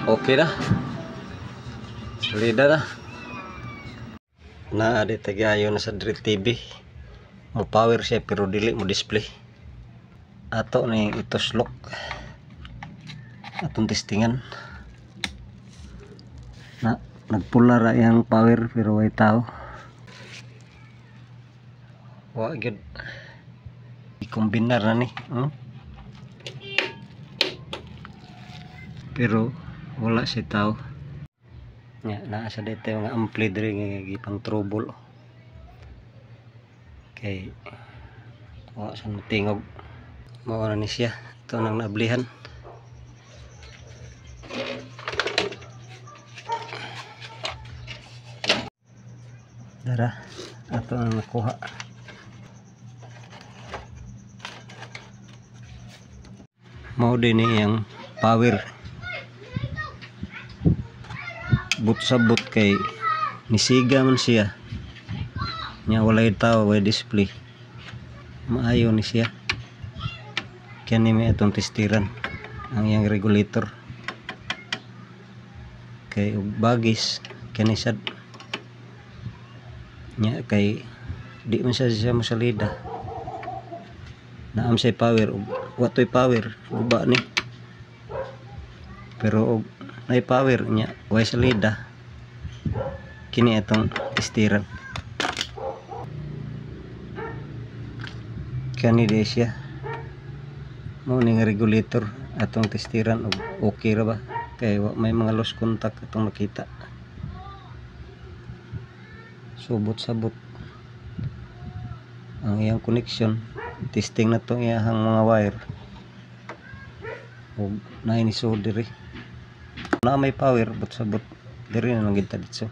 Okay na. Salida na. Naadi tagayo na sa Dread TV. Mo power siya pero dili mo display. Ato ni ito slok. Atong testingan. Na nagpula ra yang power pero way tao. Wa gyud. I-combinar na ni. Pero wala si tao. Nya naa sa dito mga ampli diri nga gipang trouble. Kay wa sa tingog. Mao na ni siya. Ito nang naablihan. Dara ato ang nakuha. Mao din yang power. But sabot kay nisiga man siya. Nya walay tao way display. Maayo ni siya. Kani may atong testiran ang yang regulator. Kay bagis kani sad. Nya kay di man siya masalida. Naam say power watoy power uba ni. Pero may power nya way salida. Kini atong testiran. Kani di siya. Mao ning regulator atong testiran okay ra ba? Kay may mga lost contact atong makita. Subot-sabot ang iyang connection. Testing na to iyang mga wire. Og naay ni so diri. Na may power but sabot diri na lang kita dito.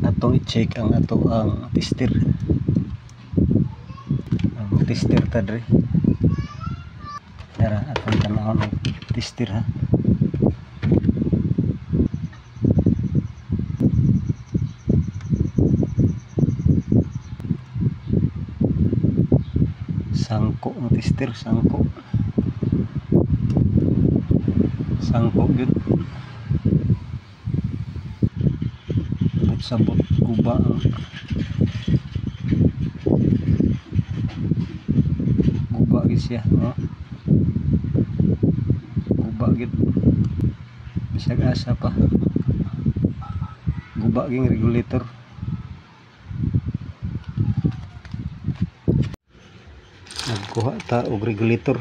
Atong i-check ang ato ang tester. Ang tester ta diri. Dara atong tanawon ang tester ha. Sangko ang tester, sangko yun. Sabot guba ang guba gid siya, guba gid bisag asa pa guba ging regulator. Nagkuha ta og regulator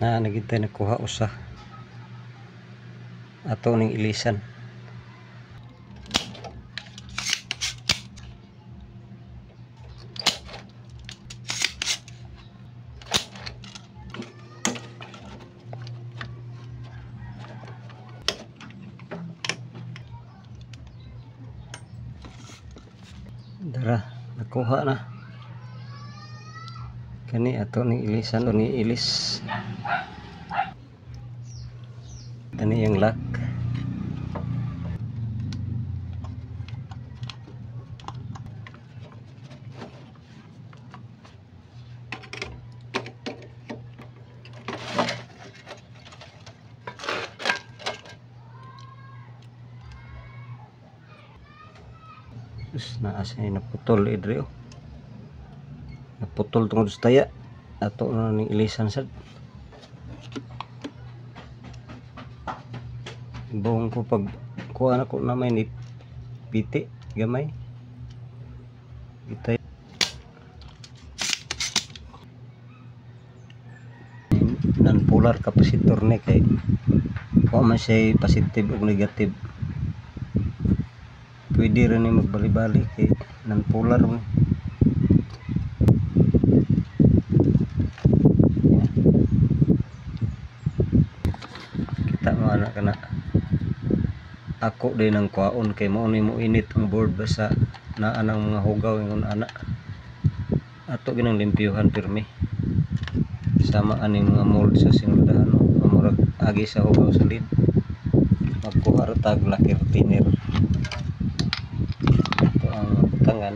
na nagintay nakuha usa ato ning ilisan. Dara nakuha na. Kani ato ning ilisan o ni ilis. Kani yung lock. Terus naasay naputol idri naputol tungod sa taya ato na ning ilisan sad. Buong ko pag kuha na ko na may piti gamay itay non-polar capacitor ni kay kuha man siya positive o negative. Pwede rin yung magbali-bali kay non-polar mo. Kita mo anak kana. Ako din ang kuhaon kay mo ni mo init ang board basa na anang mga hugaw ingon ana. Ato ginang limpyuhan pirmi. Sama aning mga mold sa sinuldahan murag agi sa hugaw sa lid. Magkuha ra tag lacquer thinner. Ito ang tangan.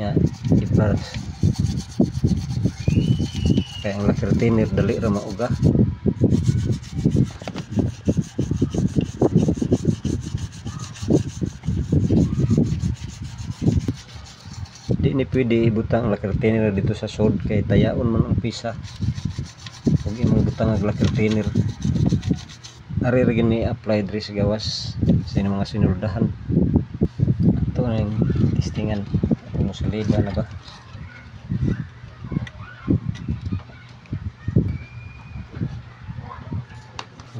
Ya, ipras. kay ang lock retainer dali ra mauga. Di ni pwede ibutang ang lock retainer dito sa sod kay tayaon man ang pisa. Huwag imong butang ang lock retainer. Ari ra gini apply diri sa gawas sa inyong mga sinuldahan. Ito na yung testingan kung salida na ba.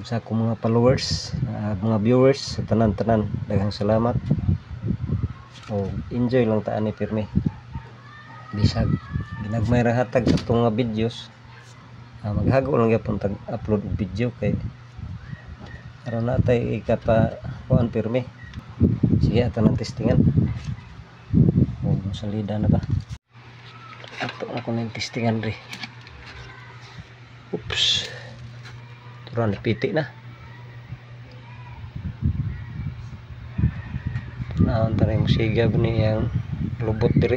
Sa akong mga followers, mga viewers, sa tanan-tanan, daghang salamat. O enjoy lang taan ni pirmi. Bisag ginagmay ra hatag sa itong mga videos. Maghago lang gyapon tag upload og video kay aron natay ikapa kuan pirmi. Sige ato nang testingan. O salida na ba. Ato na ko nang testingan ri. Oops. Turun piti na. Naon tayo mo siga ni yang lubot diri.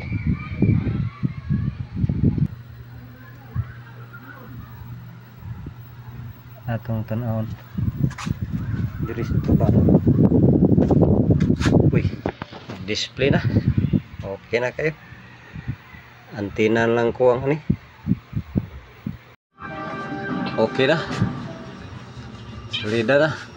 Atong tanawon diri sa tuban. Uy, display na. Okay na kayo. Antina lang ko ang ani. Okay na. Salida na.